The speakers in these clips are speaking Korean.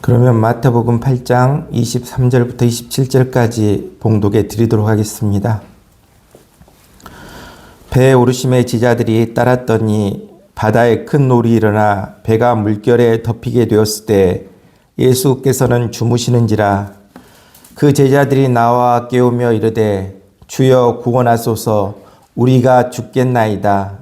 그러면 마태복음 8장 23절부터 27절까지 봉독해 드리도록 하겠습니다. 배에 오르심의 제자들이 따랐더니 바다에 큰 놀이 일어나 배가 물결에 덮이게 되었을 때 예수께서는 주무시는지라. 그 제자들이 나와 깨우며 이르되 주여 구원하소서, 우리가 죽겠나이다.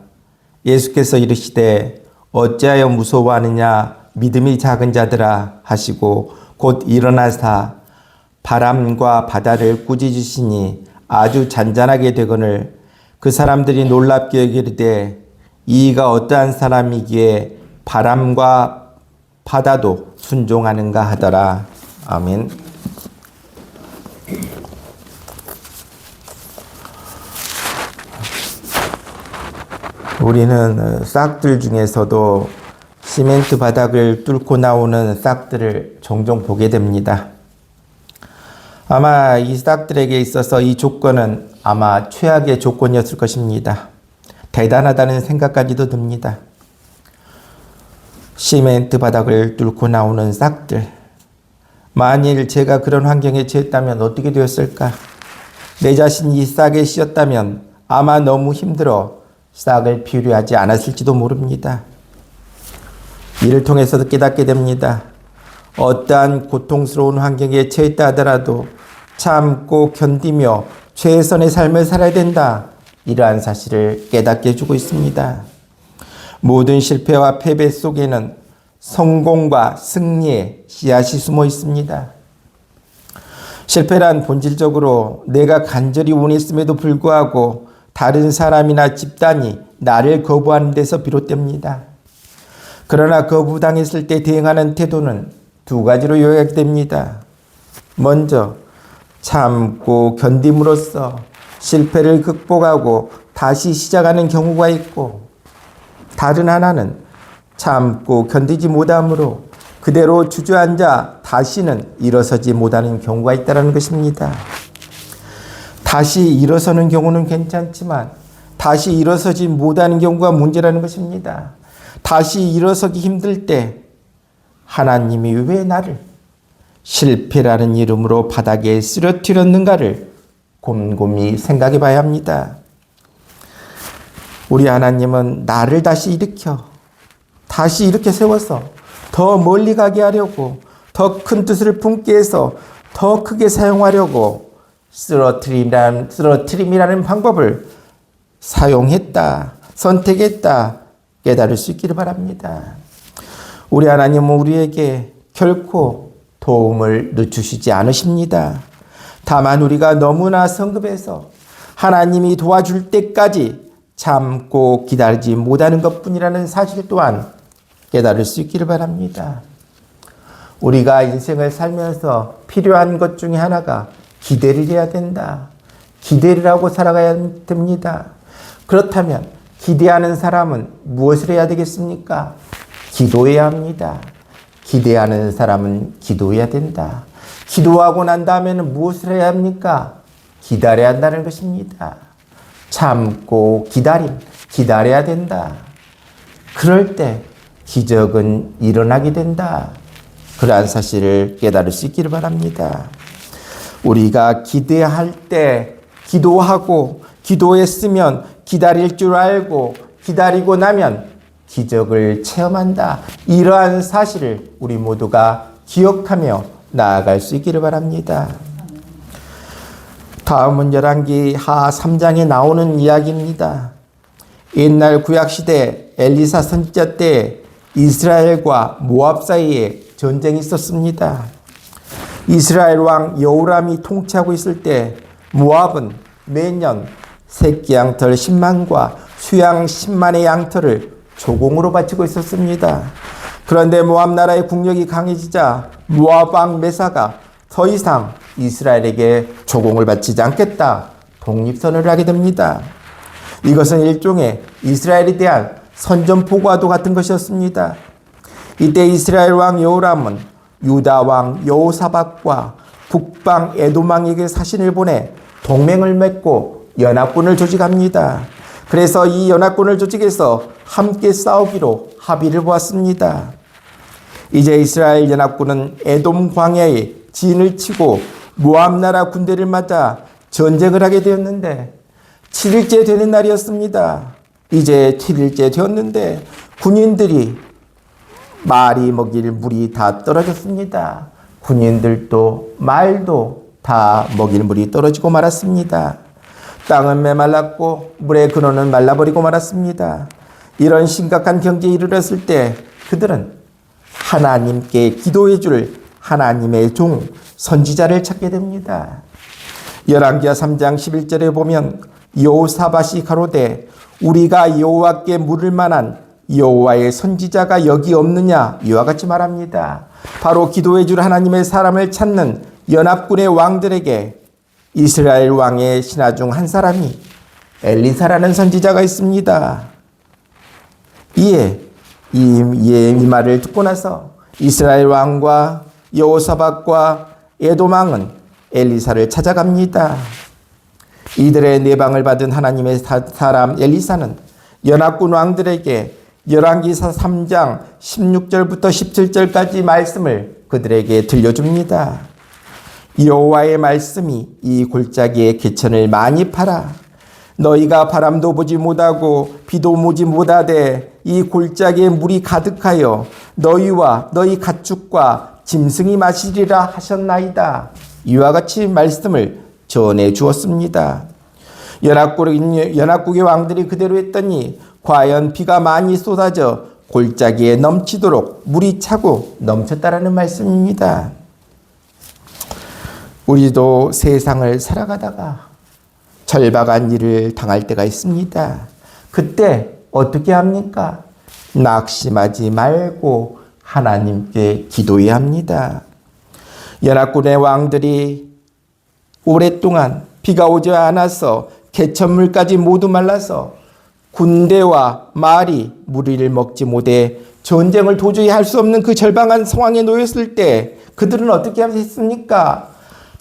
예수께서 이르시되 어찌하여 무서워하느냐, 믿음이 작은 자들아 하시고 곧 일어나사 바람과 바다를 꾸짖으시니 아주 잔잔하게 되거늘 그 사람들이 놀랍게 여기되 이가 어떠한 사람이기에 바람과 바다도 순종하는가 하더라. 아멘. 우리는 싹들 중에서도 시멘트 바닥을 뚫고 나오는 싹들을 종종 보게 됩니다. 아마 이 싹들에게 있어서 이 조건은 아마 최악의 조건이었을 것입니다. 대단하다는 생각까지도 듭니다. 시멘트 바닥을 뚫고 나오는 싹들. 만일 제가 그런 환경에 처했다면 어떻게 되었을까? 내 자신이 이 싹에 씌었다면 아마 너무 힘들어 싹을 필요하지 않았을지도 모릅니다. 이를 통해서도 깨닫게 됩니다. 어떠한 고통스러운 환경에 처했다 하더라도 참고 견디며 최선의 삶을 살아야 된다. 이러한 사실을 깨닫게 해주고 있습니다. 모든 실패와 패배 속에는 성공과 승리의 씨앗이 숨어 있습니다. 실패란 본질적으로 내가 간절히 원했음에도 불구하고 다른 사람이나 집단이 나를 거부하는 데서 비롯됩니다. 그러나 거부당했을 때 대응하는 태도는 두 가지로 요약됩니다. 먼저 참고 견딤으로써 실패를 극복하고 다시 시작하는 경우가 있고, 다른 하나는 참고 견디지 못함으로 그대로 주저앉아 다시는 일어서지 못하는 경우가 있다는 것입니다. 다시 일어서는 경우는 괜찮지만 다시 일어서지 못하는 경우가 문제라는 것입니다. 다시 일어서기 힘들 때 하나님이 왜 나를 실패라는 이름으로 바닥에 쓰러뜨렸는가를 곰곰이 생각해 봐야 합니다. 우리 하나님은 나를 다시 일으켜 다시 이렇게 세워서 더 멀리 가게 하려고, 더 큰 뜻을 품게 해서 더 크게 사용하려고 쓰러트림이라는 방법을 사용했다, 선택했다, 깨달을 수 있기를 바랍니다. 우리 하나님은 우리에게 결코 도움을 늦추시지 않으십니다. 다만 우리가 너무나 성급해서 하나님이 도와줄 때까지 참고 기다리지 못하는 것뿐이라는 사실 또한 깨달을 수 있기를 바랍니다. 우리가 인생을 살면서 필요한 것 중에 하나가 기대를 해야 된다. 기대를 하고 살아가야 됩니다. 그렇다면 기대하는 사람은 무엇을 해야 되겠습니까? 기도해야 합니다. 기대하는 사람은 기도해야 된다. 기도하고 난 다음에는 무엇을 해야 합니까? 기다려야 한다는 것입니다. 참고 기다려야 된다. 그럴 때 기적은 일어나게 된다. 그러한 사실을 깨달을 수 있기를 바랍니다. 우리가 기대할 때 기도하고 기도했으면 기다릴 줄 알고 기다리고 나면 기적을 체험한다. 이러한 사실을 우리 모두가 기억하며 나아갈 수 있기를 바랍니다. 다음은 열왕기하 3장에 나오는 이야기입니다. 옛날 구약시대 엘리사 선지자 때 이스라엘과 모압 사이에 전쟁이 있었습니다. 이스라엘 왕 여호람이 통치하고 있을 때 모압은 매년 새끼 양털 10만과 수양 10만의 양털을 조공으로 바치고 있었습니다. 그런데 모압 나라의 국력이 강해지자 모압 왕 메사가 더 이상 이스라엘에게 조공을 바치지 않겠다 독립선언을 하게 됩니다. 이것은 일종의 이스라엘에 대한 선전포고와도 같은 것이었습니다. 이때 이스라엘 왕 여호람은 유다 왕 여호사밧과 북방 에돔 왕에게 사신을 보내 동맹을 맺고 연합군을 조직합니다. 그래서 이 연합군을 조직해서 함께 싸우기로 합의를 보았습니다. 이제 이스라엘 연합군은 에돔 광야에 진을 치고 모압 나라 군대를 맞아 전쟁을 하게 되었는데 7일째 되는 날이었습니다. 이제 7일째 되었는데 군인들이 말이 먹일 물이 다 떨어졌습니다. 군인들도 말도 다 먹일 물이 떨어지고 말았습니다. 땅은 메말랐고 물의 근원은 말라버리고 말았습니다. 이런 심각한 경지에 이르렀을 때 그들은 하나님께 기도해 줄 하나님의 종 선지자를 찾게 됩니다. 열왕기하 3장 11절에 보면 여호사밧이 가로되 우리가 여호와께 물을 만한 여호와의 선지자가 여기 없느냐 이와 같이 말합니다. 바로 기도해 줄 하나님의 사람을 찾는 연합군의 왕들에게 이스라엘 왕의 신하 중 한 사람이 엘리사라는 선지자가 있습니다. 이에 이 말을 듣고 나서 이스라엘 왕과 여호사밧과 에돔 왕은 엘리사를 찾아갑니다. 이들의 내방을 받은 하나님의 사람 엘리사는 연합군 왕들에게 열왕기사 3장 16절부터 17절까지 말씀을 그들에게 들려줍니다. 여호와의 말씀이 이 골짜기의 개천을 많이 팔아 너희가 바람도 보지 못하고 비도 보지 못하되 이 골짜기에 물이 가득하여 너희와 너희 가축과 짐승이 마시리라 하셨나이다. 이와 같이 말씀을 전해 주었습니다. 연합국의 왕들이 그대로 했더니 과연 비가 많이 쏟아져 골짜기에 넘치도록 물이 차고 넘쳤다라는 말씀입니다. 우리도 세상을 살아가다가 절박한 일을 당할 때가 있습니다. 그때 어떻게 합니까? 낙심하지 말고 하나님께 기도해야 합니다. 연합군의 왕들이 오랫동안 비가 오지 않아서 개천물까지 모두 말라서 군대와 말이 무리를 먹지 못해 전쟁을 도저히 할 수 없는 그 절박한 상황에 놓였을 때 그들은 어떻게 했습니까?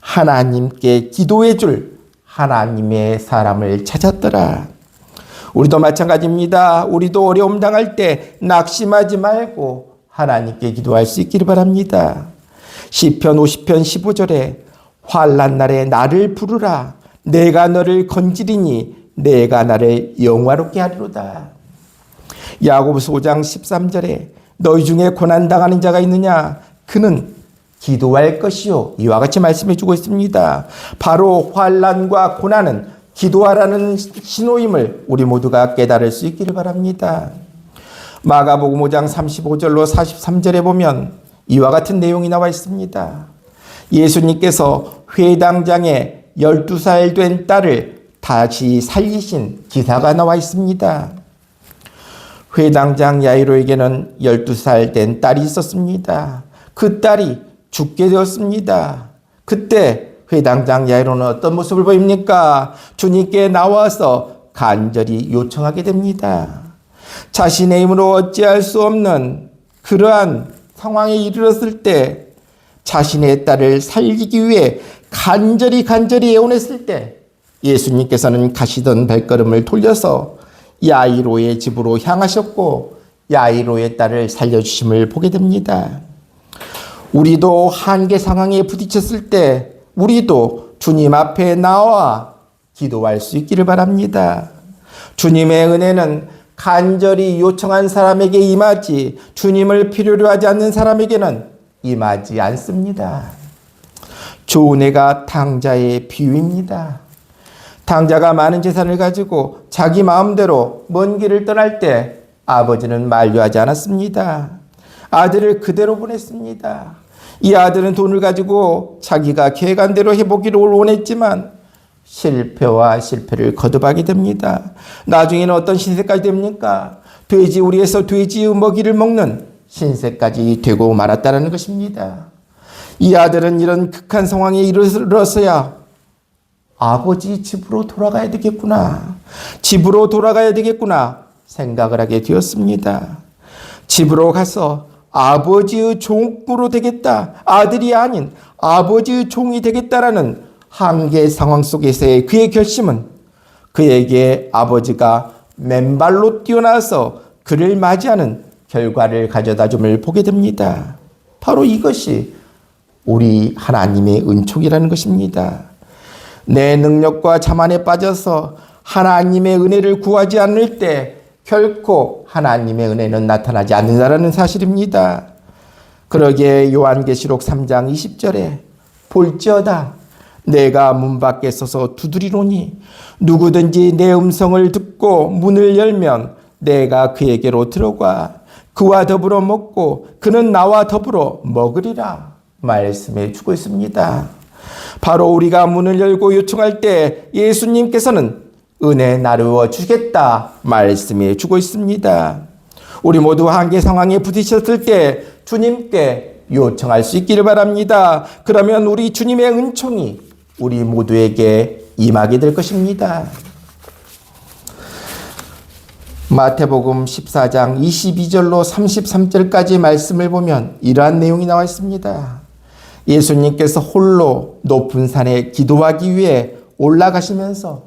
하나님께 기도해 줄 하나님의 사람을 찾았더라. 우리도 마찬가지입니다. 우리도 어려움 당할 때 낙심하지 말고 하나님께 기도할 수 있기를 바랍니다. 시편 50편 15절에 환난 날에 나를 부르라. 내가 너를 건지리니 내가 나를 영화롭게 하리로다. 야고보서 5장 13절에 너희 중에 고난당하는 자가 있느냐? 그는 기도할 것이요. 이와 같이 말씀해 주고 있습니다. 바로 환난과 고난은 기도하라는 신호임을 우리 모두가 깨달을 수 있기를 바랍니다. 마가복음 5장 35절로 43절에 보면 이와 같은 내용이 나와 있습니다. 예수님께서 회당장에 12살 된 딸을 다시 살리신 기사가 나와 있습니다. 회당장 야이로에게는 12살 된 딸이 있었습니다. 그 딸이 죽게 되었습니다. 그때 회당장 야이로는 어떤 모습을 보입니까? 주님께 나와서 간절히 요청하게 됩니다. 자신의 힘으로 어찌할 수 없는 그러한 상황에 이르렀을 때 자신의 딸을 살리기 위해 간절히 애원했을 때 예수님께서는 가시던 발걸음을 돌려서 야이로의 집으로 향하셨고 야이로의 딸을 살려주심을 보게 됩니다. 우리도 한계 상황에 부딪혔을 때 우리도 주님 앞에 나와 기도할 수 있기를 바랍니다. 주님의 은혜는 간절히 요청한 사람에게 임하지 주님을 필요로 하지 않는 사람에게는 임하지 않습니다. 좋은 애가 탕자의 비유입니다. 탕자가 많은 재산을 가지고 자기 마음대로 먼 길을 떠날 때 아버지는 만류하지 않았습니다. 아들을 그대로 보냈습니다. 이 아들은 돈을 가지고 자기가 계획한대로 해보기를 원했지만 실패와 실패를 거듭하게 됩니다. 나중에는 어떤 신세까지 됩니까? 돼지우리에서 돼지의 먹이를 먹는 신세까지 되고 말았다는 것입니다. 이 아들은 이런 극한 상황에 이르러서야 아버지 집으로 돌아가야 되겠구나. 집으로 돌아가야 되겠구나 생각을 하게 되었습니다. 집으로 가서 아버지의 종으로 되겠다. 아들이 아닌 아버지의 종이 되겠다라는 한계 상황 속에서의 그의 결심은 그에게 아버지가 맨발로 뛰어나서 그를 맞이하는 결과를 가져다 줌을 보게 됩니다. 바로 이것이 우리 하나님의 은총이라는 것입니다. 내 능력과 자만에 빠져서 하나님의 은혜를 구하지 않을 때 결코 하나님의 은혜는 나타나지 않는다는 사실입니다. 그러기에 요한계시록 3장 20절에 볼지어다 내가 문 밖에 서서 두드리노니 누구든지 내 음성을 듣고 문을 열면 내가 그에게로 들어가 그와 더불어 먹고 그는 나와 더불어 먹으리라 말씀해 주고 있습니다. 바로 우리가 문을 열고 요청할 때 예수님께서는 은혜 나누어 주겠다 말씀해 주고 있습니다. 우리 모두 한계 상황에 부딪혔을 때 주님께 요청할 수 있기를 바랍니다. 그러면 우리 주님의 은총이 우리 모두에게 임하게 될 것입니다. 마태복음 14장 22절로 33절까지 말씀을 보면 이러한 내용이 나와 있습니다. 예수님께서 홀로 높은 산에 기도하기 위해 올라가시면서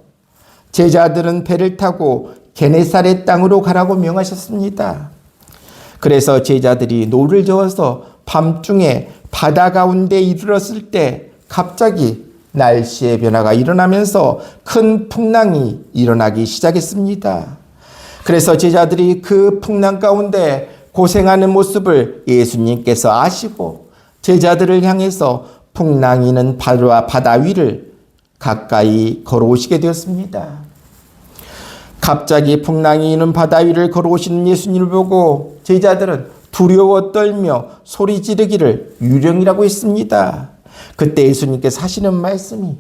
제자들은 배를 타고 게네사렛 땅으로 가라고 명하셨습니다. 그래서 제자들이 노를 저어서 밤중에 바다 가운데 이르렀을 때 갑자기 날씨의 변화가 일어나면서 큰 풍랑이 일어나기 시작했습니다. 그래서 제자들이 그 풍랑 가운데 고생하는 모습을 예수님께서 아시고 제자들을 향해서 풍랑이 있는 바다 위를 가까이 걸어오시게 되었습니다. 갑자기 풍랑이 있는 바다 위를 걸어오시는 예수님을 보고 제자들은 두려워 떨며 소리 지르기를 유령이라고 했습니다. 그때 예수님께서 하시는 말씀이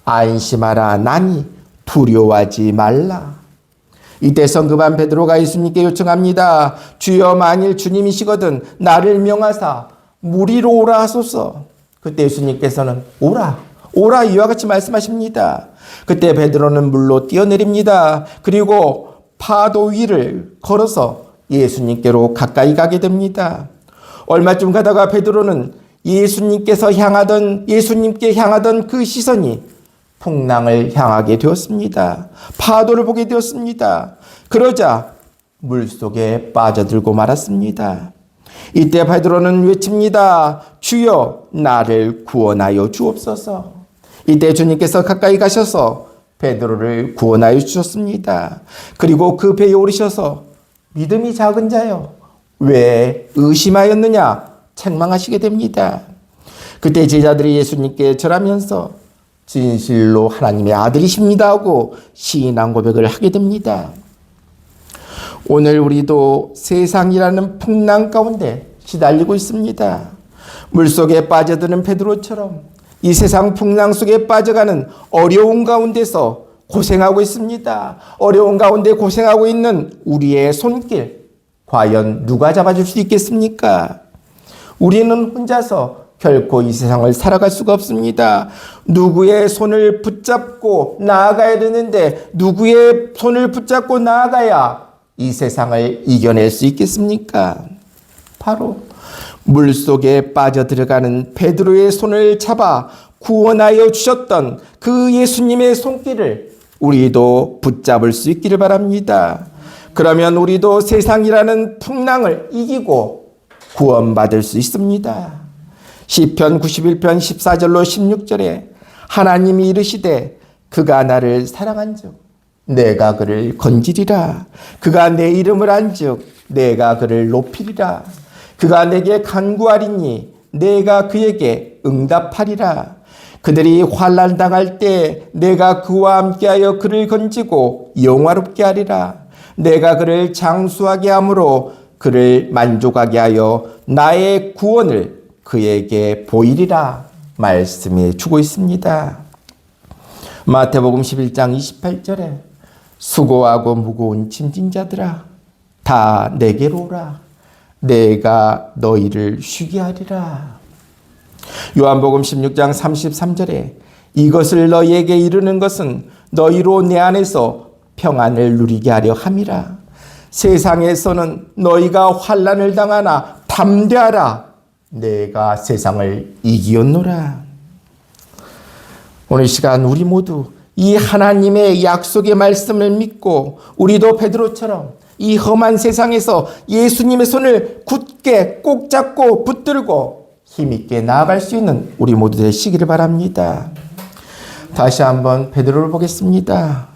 안심하라 나니 두려워하지 말라. 이때 성급한 베드로가 예수님께 요청합니다. 주여 만일 주님이시거든 나를 명하사 물 위로 오라 하소서. 그때 예수님께서는 오라 이와 같이 말씀하십니다. 그때 베드로는 물로 뛰어내립니다. 그리고 파도 위를 걸어서 예수님께로 가까이 가게 됩니다. 얼마쯤 가다가 베드로는 예수님께 향하던 그 시선이 풍랑을 향하게 되었습니다. 파도를 보게 되었습니다. 그러자 물속에 빠져들고 말았습니다. 이때 베드로는 외칩니다. 주여 나를 구원하여 주옵소서. 이때 주님께서 가까이 가셔서 베드로를 구원하여 주셨습니다. 그리고 그 배에 오르셔서 믿음이 작은 자여 왜 의심하였느냐 책망하시게 됩니다. 그때 제자들이 예수님께 절하면서 진실로 하나님의 아들이십니다 하고 신앙 고백을 하게 됩니다. 오늘 우리도 세상이라는 풍랑 가운데 시달리고 있습니다. 물속에 빠져드는 베드로처럼 이 세상 풍랑 속에 빠져가는 어려운 가운데서 고생하고 있습니다. 어려운 가운데 고생하고 있는 우리의 손길 과연 누가 잡아줄 수 있겠습니까? 우리는 혼자서 결코 이 세상을 살아갈 수가 없습니다. 누구의 손을 붙잡고 나아가야 되는데 누구의 손을 붙잡고 나아가야 이 세상을 이겨낼 수 있겠습니까? 바로 물속에 빠져들어가는 베드로의 손을 잡아 구원하여 주셨던 그 예수님의 손길을 우리도 붙잡을 수 있기를 바랍니다. 그러면 우리도 세상이라는 풍랑을 이기고 구원받을 수 있습니다. 시편 91편 14절로 16절에 하나님이 이르시되 그가 나를 사랑한즉 내가 그를 건지리라. 그가 내 이름을 안즉 내가 그를 높이리라. 그가 내게 간구하리니 내가 그에게 응답하리라. 그들이 환난 당할 때 내가 그와 함께하여 그를 건지고 영화롭게 하리라. 내가 그를 장수하게 함으로 그를 만족하게 하여 나의 구원을 그에게 보이리라 말씀해 주고 있습니다. 마태복음 11장 28절에 수고하고 무거운 짐진 자들아 다 내게로 오라. 내가 너희를 쉬게 하리라. 요한복음 16장 33절에 이것을 너희에게 이르는 것은 너희로 내 안에서 평안을 누리게 하려 함이라. 세상에서는 너희가 환난을 당하나 담대하라. 내가 세상을 이기었노라. 오늘 시간 우리 모두 이 하나님의 약속의 말씀을 믿고 우리도 베드로처럼 이 험한 세상에서 예수님의 손을 굳게 꼭 잡고 붙들고 힘있게 나아갈 수 있는 우리 모두 되시기를 바랍니다. 다시 한번 베드로를 보겠습니다.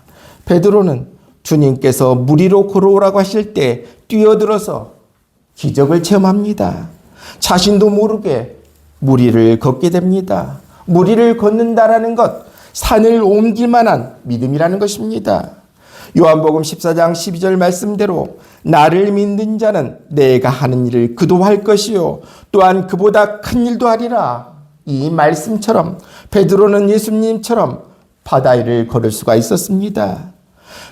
베드로는 주님께서 물 위로 걸어오라고 하실 때 뛰어들어서 기적을 체험합니다. 자신도 모르게 물 위를 걷게 됩니다. 물 위를 걷는다라는 것, 산을 옮길 만한 믿음이라는 것입니다. 요한복음 14장 12절 말씀대로 나를 믿는 자는 내가 하는 일을 그도 할 것이요 또한 그보다 큰 일도 하리라. 이 말씀처럼 베드로는 예수님처럼 바다 위를 걸을 수가 있었습니다.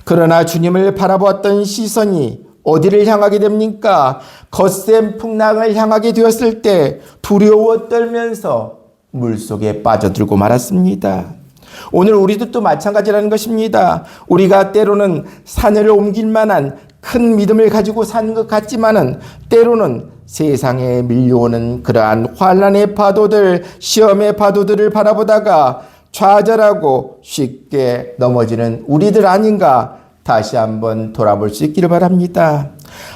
그러나 주님을 바라보았던 시선이 어디를 향하게 됩니까? 거센 풍랑을 향하게 되었을 때 두려워 떨면서 물속에 빠져들고 말았습니다. 오늘 우리도 또 마찬가지라는 것입니다. 우리가 때로는 산을 옮길 만한 큰 믿음을 가지고 사는 것 같지만은 때로는 세상에 밀려오는 그러한 환난의 파도들, 시험의 파도들을 바라보다가 좌절하고 쉽게 넘어지는 우리들 아닌가 다시 한번 돌아볼 수 있기를 바랍니다.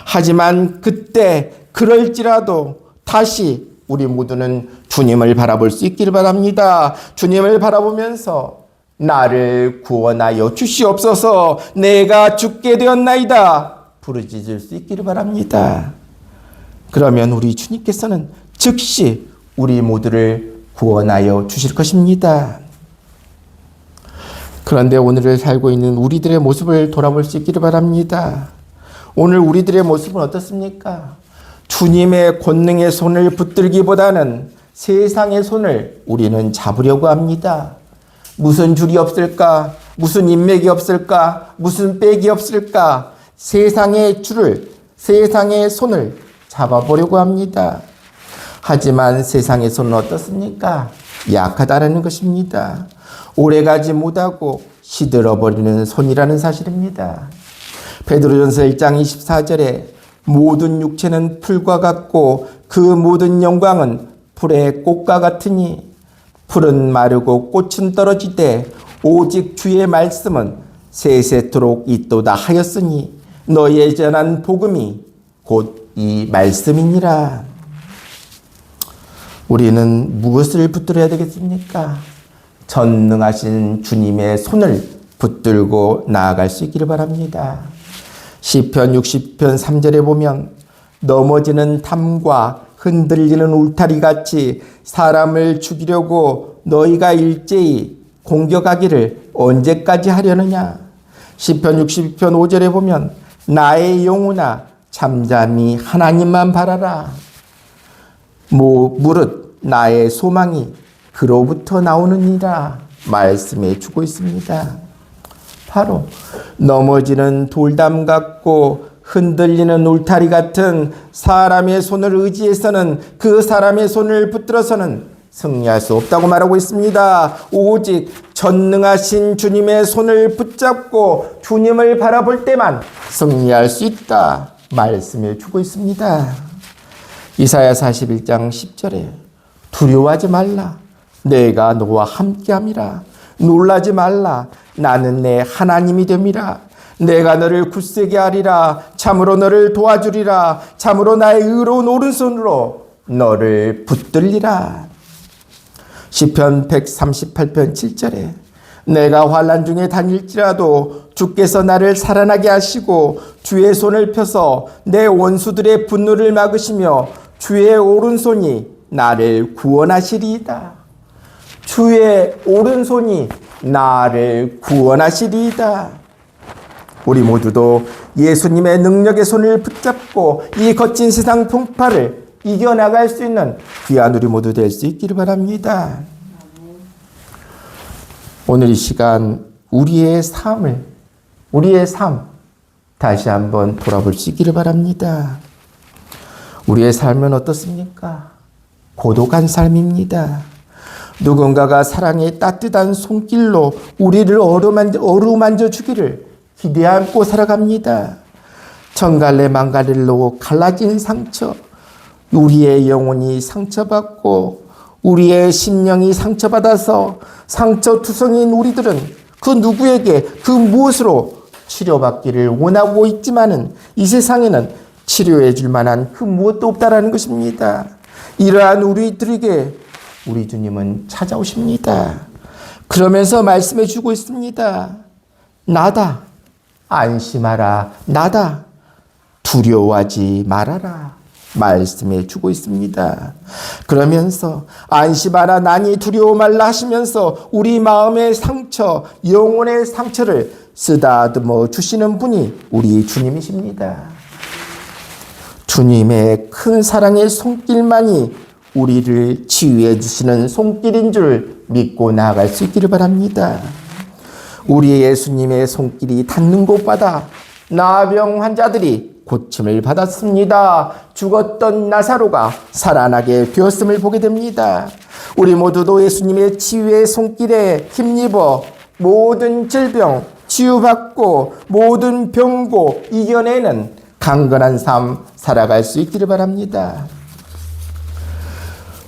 하지만 그때 그럴지라도 다시 우리 모두는 주님을 바라볼 수 있기를 바랍니다. 주님을 바라보면서 나를 구원하여 주시옵소서 내가 죽게 되었나이다 부르짖을 수 있기를 바랍니다. 그러면 우리 주님께서는 즉시 우리 모두를 구원하여 주실 것입니다. 그런데 오늘을 살고 있는 우리들의 모습을 돌아볼 수 있기를 바랍니다. 오늘 우리들의 모습은 어떻습니까? 주님의 권능의 손을 붙들기보다는 세상의 손을 우리는 잡으려고 합니다. 무슨 줄이 없을까? 무슨 인맥이 없을까? 무슨 백이 없을까? 세상의 줄을, 세상의 손을 잡아보려고 합니다. 하지만 세상의 손은 어떻습니까? 약하다는 것입니다. 오래가지 못하고 시들어버리는 손이라는 사실입니다. 베드로전서 1장 24절에 모든 육체는 풀과 같고 그 모든 영광은 풀의 꽃과 같으니 풀은 마르고 꽃은 떨어지되 오직 주의 말씀은 세세토록 있도다 하였으니 너희에 전한 복음이 곧 이 말씀이니라. 우리는 무엇을 붙들어야 되겠습니까? 전능하신 주님의 손을 붙들고 나아갈 수 있기를 바랍니다. 시편 60편 3절에 보면 넘어지는 담과 흔들리는 울타리 같이 사람을 죽이려고 너희가 일제히 공격하기를 언제까지 하려느냐. 시편 62편 5절에 보면 나의 영혼아 잠잠히 하나님만 바라라. 무릇 나의 소망이 그로부터 나오느니라 말씀해 주고 있습니다. 바로 넘어지는 돌담 같고 흔들리는 울타리 같은 사람의 손을 의지해서는 그 사람의 손을 붙들어서는 승리할 수 없다고 말하고 있습니다. 오직 전능하신 주님의 손을 붙잡고 주님을 바라볼 때만 승리할 수 있다 말씀해 주고 있습니다. 이사야 41장 10절에 두려워하지 말라 내가 너와 함께함이라 놀라지 말라 나는 내 하나님이 됨이라 내가 너를 굳세게 하리라 참으로 너를 도와주리라 참으로 나의 의로운 오른손으로 너를 붙들리라. 시편 138편 7절에 내가 환난 중에 다닐지라도 주께서 나를 살아나게 하시고 주의 손을 펴서 내 원수들의 분노를 막으시며 주의 오른손이 나를 구원하시리이다. 주의 오른손이 나를 구원하시리이다. 우리 모두도 예수님의 능력의 손을 붙잡고 이 거친 세상 풍파를 이겨나갈 수 있는 귀한 우리 모두 될 수 있기를 바랍니다. 오늘 이 시간 우리의 삶 다시 한번 돌아볼 수 있기를 바랍니다. 우리의 삶은 어떻습니까? 고독한 삶입니다. 누군가가 사랑의 따뜻한 손길로 우리를 어루만져 주기를 기대 안고 살아갑니다. 정갈래 망갈래로 갈라진 상처, 우리의 영혼이 상처받고 우리의 심령이 상처받아서 상처투성인 우리들은 그 누구에게 그 무엇으로 치료받기를 원하고 있지만은 이 세상에는 치료해 줄 만한 그 무엇도 없다라는 것입니다. 이러한 우리들에게 우리 주님은 찾아오십니다. 그러면서 말씀해 주고 있습니다. 나다. 안심하라. 나다. 두려워하지 말아라. 말씀해 주고 있습니다. 그러면서 안심하라 나니 두려워 말라 하시면서 우리 마음의 상처, 영혼의 상처를 쓰다듬어 주시는 분이 우리 주님이십니다. 주님의 큰 사랑의 손길만이 우리를 치유해 주시는 손길인 줄 믿고 나아갈 수 있기를 바랍니다. 우리 예수님의 손길이 닿는 곳마다 나병 환자들이 고침을 받았습니다. 죽었던 나사로가 살아나게 되었음을 보게 됩니다. 우리 모두도 예수님의 치유의 손길에 힘입어 모든 질병 치유받고 모든 병고 이겨내는 강건한 삶 살아갈 수 있기를 바랍니다.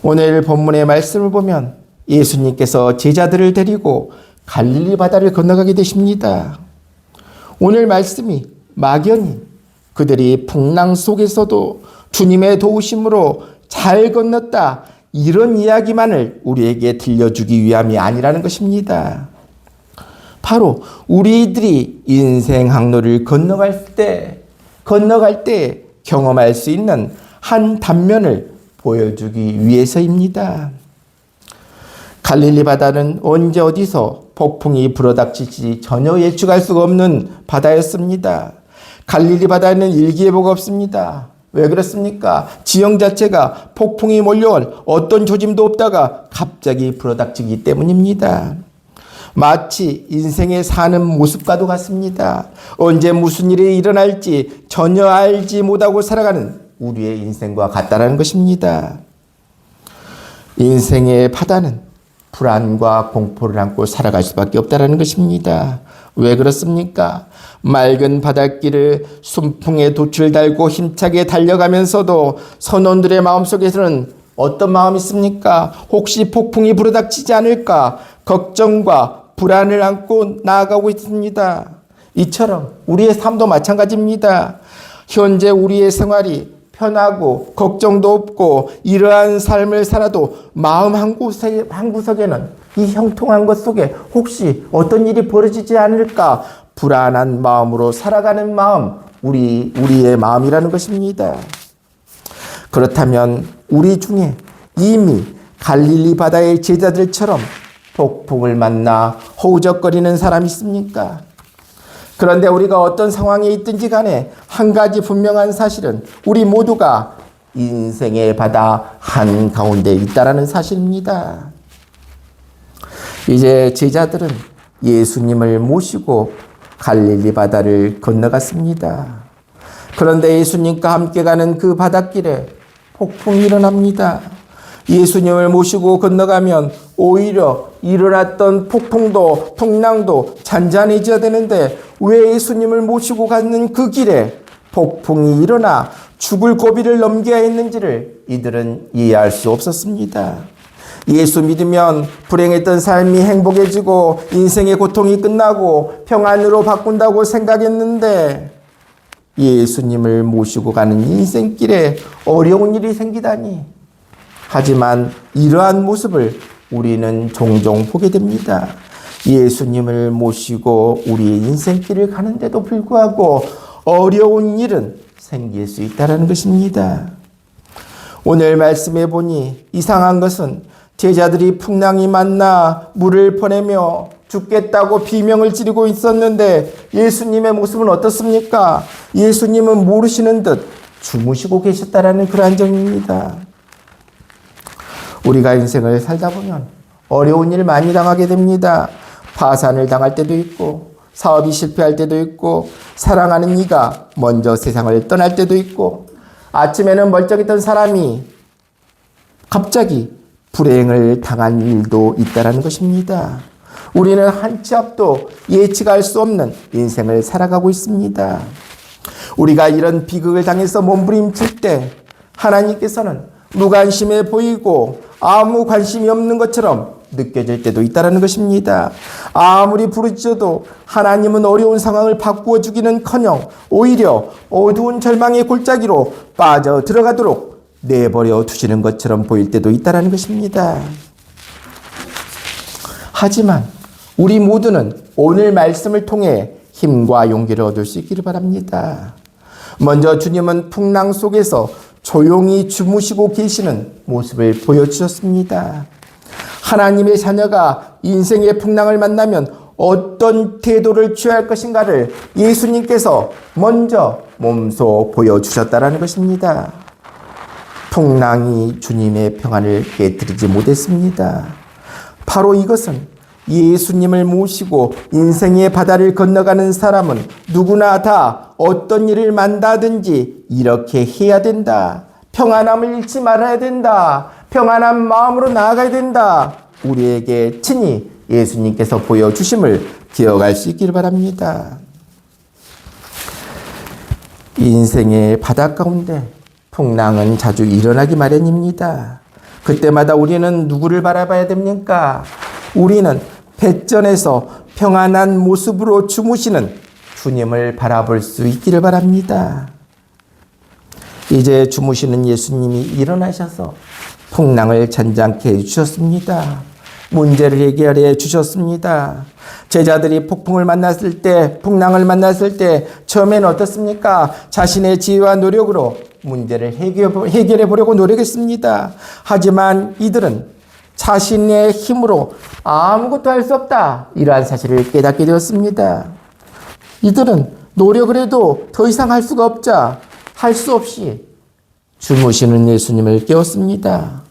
오늘 본문의 말씀을 보면 예수님께서 제자들을 데리고 갈릴리 바다를 건너가게 되십니다. 오늘 말씀이 막연히 그들이 풍랑 속에서도 주님의 도우심으로 잘 건넜다 이런 이야기만을 우리에게 들려주기 위함이 아니라는 것입니다. 바로 우리들이 인생 항로를 건너갈 때 경험할 수 있는 한 단면을 보여주기 위해서입니다. 갈릴리 바다는 언제 어디서 폭풍이 불어닥칠지 전혀 예측할 수가 없는 바다였습니다. 갈릴리 바다에는 일기예보가 없습니다. 왜 그렇습니까? 지형 자체가 폭풍이 몰려올 어떤 조짐도 없다가 갑자기 불어닥치기 때문입니다. 마치 인생에 사는 모습과도 같습니다. 언제 무슨 일이 일어날지 전혀 알지 못하고 살아가는 우리의 인생과 같다는 것입니다. 인생의 바다는 불안과 공포를 안고 살아갈 수밖에 없다는 것입니다. 왜 그렇습니까? 맑은 바닷길을 순풍에 돛을 달고 힘차게 달려가면서도 선원들의 마음속에서는 어떤 마음이 있습니까? 혹시 폭풍이 불어닥치지 않을까? 걱정과 불안을 안고 나아가고 있습니다. 이처럼 우리의 삶도 마찬가지입니다. 현재 우리의 생활이 편하고 걱정도 없고 이러한 삶을 살아도 마음 한 구석에는 이 형통한 것 속에 혹시 어떤 일이 벌어지지 않을까 불안한 마음으로 살아가는 마음, 우리의 마음이라는 것입니다. 그렇다면 우리 중에 이미 갈릴리 바다의 제자들처럼 폭풍을 만나 허우적거리는 사람이 있습니까? 그런데 우리가 어떤 상황에 있든지 간에 한 가지 분명한 사실은 우리 모두가 인생의 바다 한가운데 있다라는 사실입니다. 이제 제자들은 예수님을 모시고 갈릴리 바다를 건너갔습니다. 그런데 예수님과 함께 가는 그 바닷길에 폭풍이 일어납니다. 예수님을 모시고 건너가면 오히려 일어났던 폭풍도 풍랑도 잔잔해져야 되는데 왜 예수님을 모시고 가는 그 길에 폭풍이 일어나 죽을 고비를 넘겨야 했는지를 이들은 이해할 수 없었습니다. 예수 믿으면 불행했던 삶이 행복해지고 인생의 고통이 끝나고 평안으로 바꾼다고 생각했는데 예수님을 모시고 가는 인생길에 어려운 일이 생기다니. 하지만 이러한 모습을 우리는 종종 보게 됩니다. 예수님을 모시고 우리의 인생길을 가는데도 불구하고 어려운 일은 생길 수 있다는 것입니다. 오늘 말씀해 보니 이상한 것은 제자들이 풍랑이 만나 물을 퍼내며 죽겠다고 비명을 지르고 있었는데 예수님의 모습은 어떻습니까? 예수님은 모르시는 듯 주무시고 계셨다라는 그러한 점입니다. 우리가 인생을 살다 보면 어려운 일 많이 당하게 됩니다. 파산을 당할 때도 있고 사업이 실패할 때도 있고 사랑하는 이가 먼저 세상을 떠날 때도 있고 아침에는 멀쩡했던 사람이 갑자기 불행을 당한 일도 있다는 것입니다. 우리는 한 치 앞도 예측할 수 없는 인생을 살아가고 있습니다. 우리가 이런 비극을 당해서 몸부림칠 때 하나님께서는 무관심해 보이고 아무 관심이 없는 것처럼 느껴질 때도 있다는 것입니다. 아무리 부르짖어도 하나님은 어려운 상황을 바꾸어 주기는커녕 오히려 어두운 절망의 골짜기로 빠져 들어가도록 내버려 두시는 것처럼 보일 때도 있다는 것입니다. 하지만 우리 모두는 오늘 말씀을 통해 힘과 용기를 얻을 수 있기를 바랍니다. 먼저 주님은 풍랑 속에서 조용히 주무시고 계시는 모습을 보여주셨습니다. 하나님의 자녀가 인생의 풍랑을 만나면 어떤 태도를 취할 것인가를 예수님께서 먼저 몸소 보여주셨다는 것입니다. 풍랑이 주님의 평안을 깨뜨리지 못했습니다. 바로 이것은 예수님을 모시고 인생의 바다를 건너가는 사람은 누구나 다 어떤 일을 만나든지 이렇게 해야 된다. 평안함을 잃지 말아야 된다. 평안한 마음으로 나아가야 된다. 우리에게 친히 예수님께서 보여주심을 기억할 수 있기를 바랍니다. 인생의 바다 가운데 풍랑은 자주 일어나기 마련입니다. 그때마다 우리는 누구를 바라봐야 됩니까? 우리는 배전에서 평안한 모습으로 주무시는 주님을 바라볼 수 있기를 바랍니다. 이제 주무시는 예수님이 일어나셔서 풍랑을 잔잔케 해주셨습니다. 문제를 해결해 주셨습니다. 제자들이 폭풍을 만났을 때, 풍랑을 만났을 때 처음에는 어떻습니까? 자신의 지혜와 노력으로 문제를 해결해 보려고 노력했습니다. 하지만 이들은 자신의 힘으로 아무것도 할 수 없다. 이러한 사실을 깨닫게 되었습니다. 이들은 노력을 해도 더 이상 할 수가 없자 할 수 없이 주무시는 예수님을 깨웠습니다.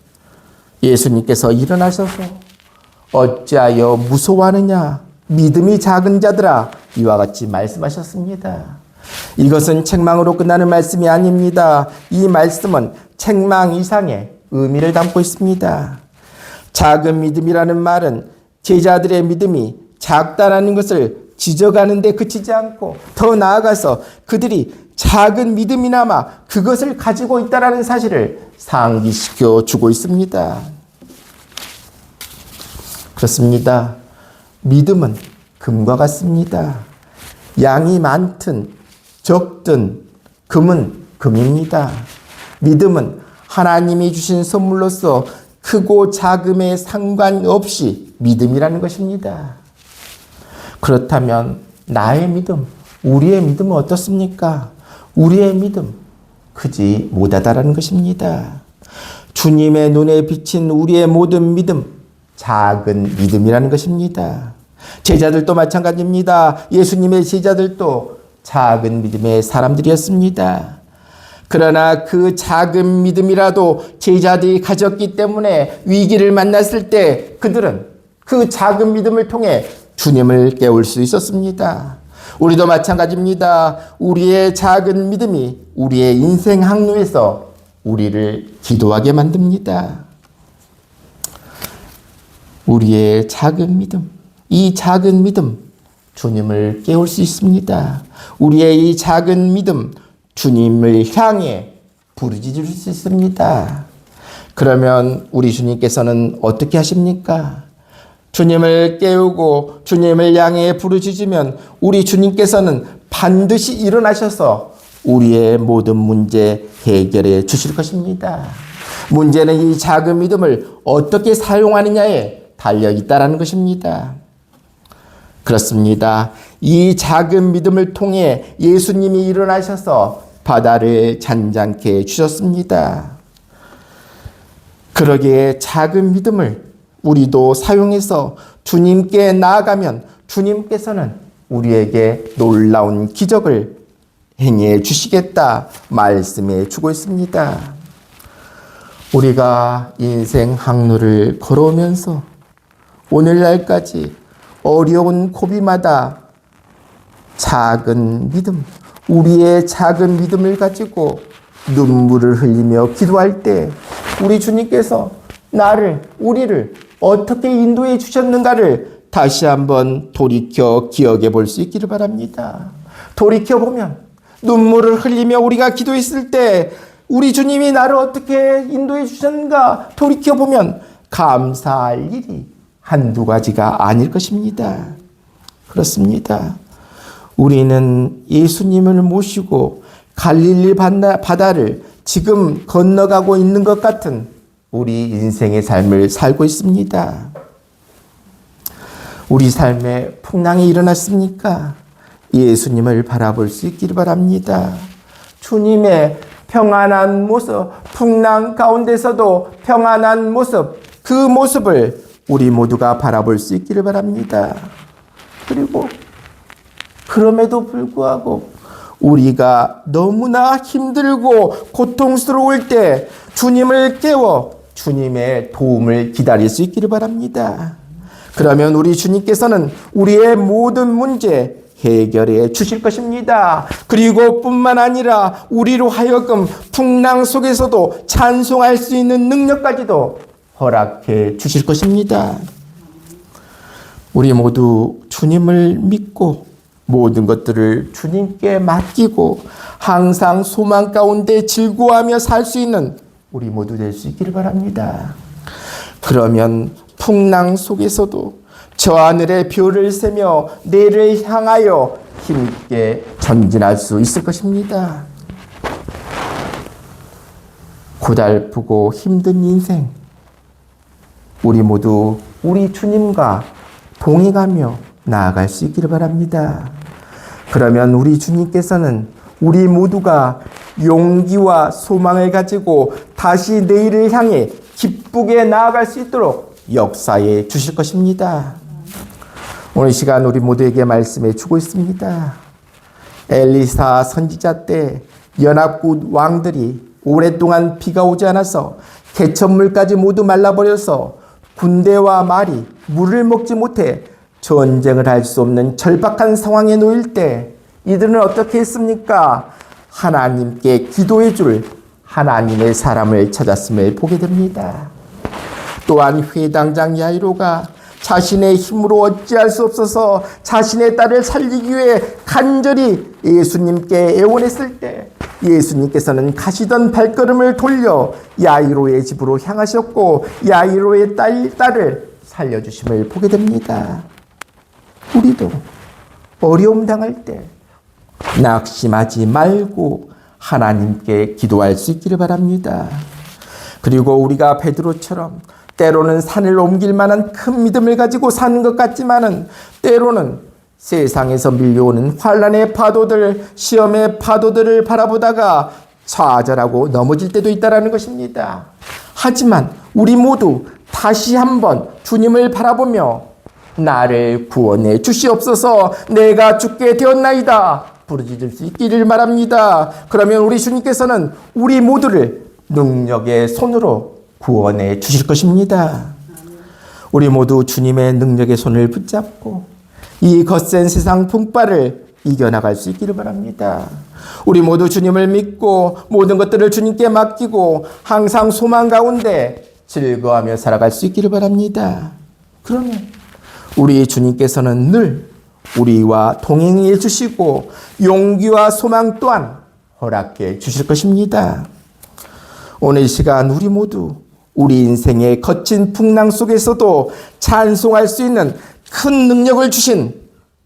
예수님께서 일어나셔서 어찌하여 무서워하느냐 믿음이 작은 자들아 이와 같이 말씀하셨습니다. 이것은 책망으로 끝나는 말씀이 아닙니다. 이 말씀은 책망 이상의 의미를 담고 있습니다. 작은 믿음이라는 말은 제자들의 믿음이 작다라는 것을 지적하는 데 그치지 않고 더 나아가서 그들이 작은 믿음이나마 그것을 가지고 있다는 사실을 상기시켜 주고 있습니다. 그렇습니다. 믿음은 금과 같습니다. 양이 많든 적든 금은 금입니다. 믿음은 하나님이 주신 선물로서 크고 작음에 상관없이 믿음이라는 것입니다. 그렇다면 나의 믿음, 우리의 믿음은 어떻습니까? 우리의 믿음 크지 못하다라는 것입니다. 주님의 눈에 비친 우리의 모든 믿음, 작은 믿음이라는 것입니다. 제자들도 마찬가지입니다. 예수님의 제자들도 작은 믿음의 사람들이었습니다. 그러나 그 작은 믿음이라도 제자들이 가졌기 때문에 위기를 만났을 때 그들은 그 작은 믿음을 통해 주님을 깨울 수 있었습니다. 우리도 마찬가지입니다. 우리의 작은 믿음이 우리의 인생 항로에서 우리를 기도하게 만듭니다. 우리의 작은 믿음, 이 작은 믿음 주님을 깨울 수 있습니다. 우리의 이 작은 믿음 주님을 향해 부르짖을 수 있습니다. 그러면 우리 주님께서는 어떻게 하십니까? 주님을 깨우고 주님을 향해 부르짖으면 우리 주님께서는 반드시 일어나셔서 우리의 모든 문제 해결해 주실 것입니다. 문제는 이 작은 믿음을 어떻게 사용하느냐에 달려 있다는 것입니다. 그렇습니다. 이 작은 믿음을 통해 예수님이 일어나셔서 바다를 잔잔케 해주셨습니다. 그러기에 작은 믿음을 우리도 사용해서 주님께 나아가면 주님께서는 우리에게 놀라운 기적을 행해 주시겠다 말씀해 주고 있습니다. 우리가 인생 항로를 걸어오면서 오늘날까지 어려운 고비마다 작은 믿음, 우리의 작은 믿음을 가지고 눈물을 흘리며 기도할 때 우리 주님께서 우리를 어떻게 인도해 주셨는가를 다시 한번 돌이켜 기억해 볼 수 있기를 바랍니다. 돌이켜보면 눈물을 흘리며 우리가 기도했을 때 우리 주님이 나를 어떻게 인도해 주셨는가 돌이켜보면 감사할 일이 한두 가지가 아닐 것입니다. 그렇습니다. 우리는 예수님을 모시고 갈릴리 바다를 지금 건너가고 있는 것 같은 우리 인생의 삶을 살고 있습니다. 우리 삶에 풍랑이 일어났습니까? 예수님을 바라볼 수 있기를 바랍니다. 주님의 평안한 모습, 풍랑 가운데서도 평안한 모습, 그 모습을 우리 모두가 바라볼 수 있기를 바랍니다. 그리고 그럼에도 불구하고 우리가 너무나 힘들고 고통스러울 때 주님을 깨워 주님의 도움을 기다릴 수 있기를 바랍니다. 그러면 우리 주님께서는 우리의 모든 문제 해결해 주실 것입니다. 그리고 뿐만 아니라 우리로 하여금 풍랑 속에서도 찬송할 수 있는 능력까지도 허락해 주실 것입니다. 우리 모두 주님을 믿고 모든 것들을 주님께 맡기고 항상 소망 가운데 즐거워하며 살 수 있는 우리 모두 될 수 있기를 바랍니다. 그러면 풍랑 속에서도 저 하늘의 별을 세며 내를 향하여 힘있게 전진할 수 있을 것입니다. 고달프고 힘든 인생, 우리 모두 우리 주님과 동행하며 나아갈 수 있기를 바랍니다. 그러면 우리 주님께서는 우리 모두가 용기와 소망을 가지고 다시 내일을 향해 기쁘게 나아갈 수 있도록 역사해 주실 것입니다. 오늘 시간 우리 모두에게 말씀해 주고 있습니다. 엘리사 선지자 때 연합국 왕들이 오랫동안 비가 오지 않아서 개천물까지 모두 말라버려서 군대와 말이 물을 먹지 못해 전쟁을 할 수 없는 절박한 상황에 놓일 때 이들은 어떻게 했습니까? 하나님께 기도해 줄 하나님의 사람을 찾았음을 보게 됩니다. 또한 회당장 야이로가 자신의 힘으로 어찌할 수 없어서 자신의 딸을 살리기 위해 간절히 예수님께 애원했을 때 예수님께서는 가시던 발걸음을 돌려 야이로의 집으로 향하셨고 야이로의 딸을 살려주심을 보게 됩니다. 우리도 어려움 당할 때 낙심하지 말고 하나님께 기도할 수 있기를 바랍니다. 그리고 우리가 베드로처럼 때로는 산을 옮길 만한 큰 믿음을 가지고 사는 것 같지만은 때로는 세상에서 밀려오는 환난의 파도들, 시험의 파도들을 바라보다가 좌절하고 넘어질 때도 있다라는 것입니다. 하지만 우리 모두 다시 한번 주님을 바라보며 나를 구원해 주시옵소서, 내가 죽게 되었나이다 부르짖을 수 있기를 바랍니다. 그러면 우리 주님께서는 우리 모두를 능력의 손으로 구원해 주실 것입니다. 우리 모두 주님의 능력의 손을 붙잡고 이 거센 세상 풍파를 이겨나갈 수 있기를 바랍니다. 우리 모두 주님을 믿고 모든 것들을 주님께 맡기고 항상 소망 가운데 즐거워하며 살아갈 수 있기를 바랍니다. 그러면 우리 주님께서는 늘 우리와 동행해 주시고 용기와 소망 또한 허락해 주실 것입니다. 오늘 이 시간 우리 모두 우리 인생의 거친 풍랑 속에서도 찬송할 수 있는 큰 능력을 주신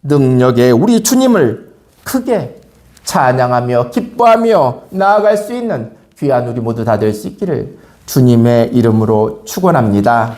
능력의 우리 주님을 크게 찬양하며 기뻐하며 나아갈 수 있는 귀한 우리 모두 다 될 수 있기를 주님의 이름으로 축원합니다.